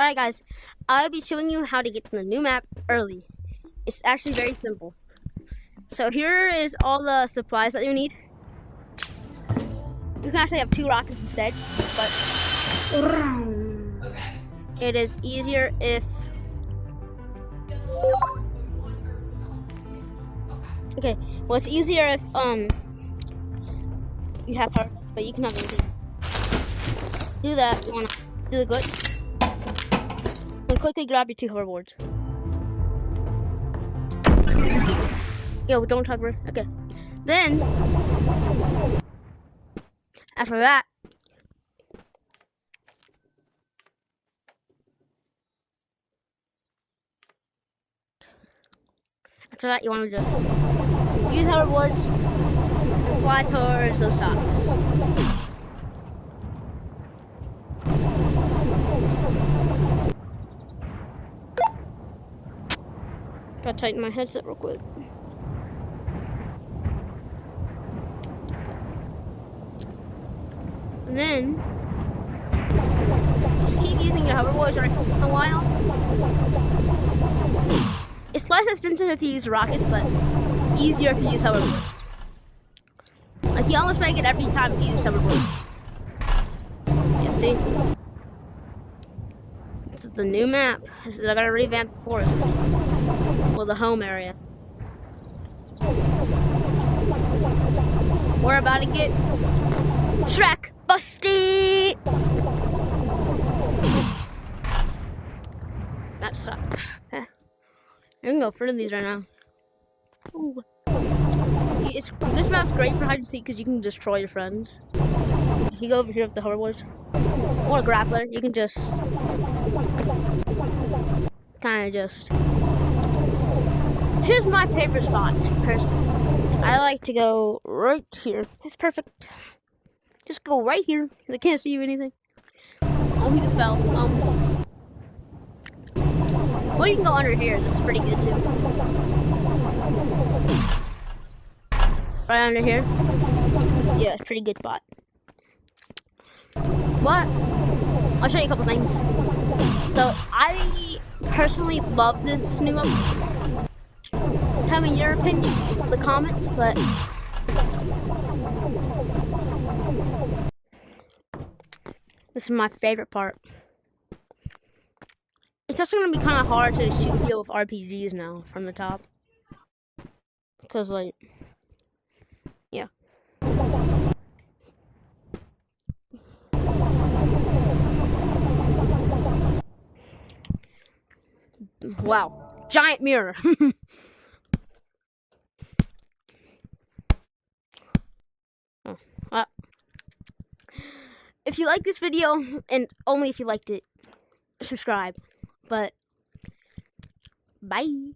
Alright guys, I'll be showing you how to get to the new map early. It's actually very simple. So here is all the supplies that you need. You can actually have 2 rockets instead, but it is easier if... Okay, well it's easier if you have hearts, but you can have anything. Do that, you wanna do the glitch. And quickly grab your 2 hoverboards. Yo, don't hover. Okay. Then, after that, you want to just use hoverboards and fly towards those tops. Gotta tighten my headset real quick. And then, just keep using your hoverboards for a while. It's less expensive if you use rockets, but easier if you use hoverboards. Like, you almost make it every time if you use hoverboards. Yeah, see? This is the new map. I gotta revamp the forest. Well, the home area. We're about to get track busted! That sucked. I can go further than these right now. Ooh. This map's great for hide and seek because you can destroy your friends. If you go over here with the hoverboards or a grappler, you can just kind of just. Here's my favorite spot, personally. I like to go right here. It's perfect. Just go right here. They can't see you anything. Oh, he just fell. Well, you can go under here. This is pretty good too. Right under here. Yeah, it's a pretty good spot. But I'll show you a couple things. So I personally love this new one. Tell me your opinion in the comments, but this is my favorite part. It's just gonna be kind of hard to shoot people with RPGs now from the top, because like, yeah. Wow, giant mirror. If you like this video, and only if you liked it, subscribe. But bye.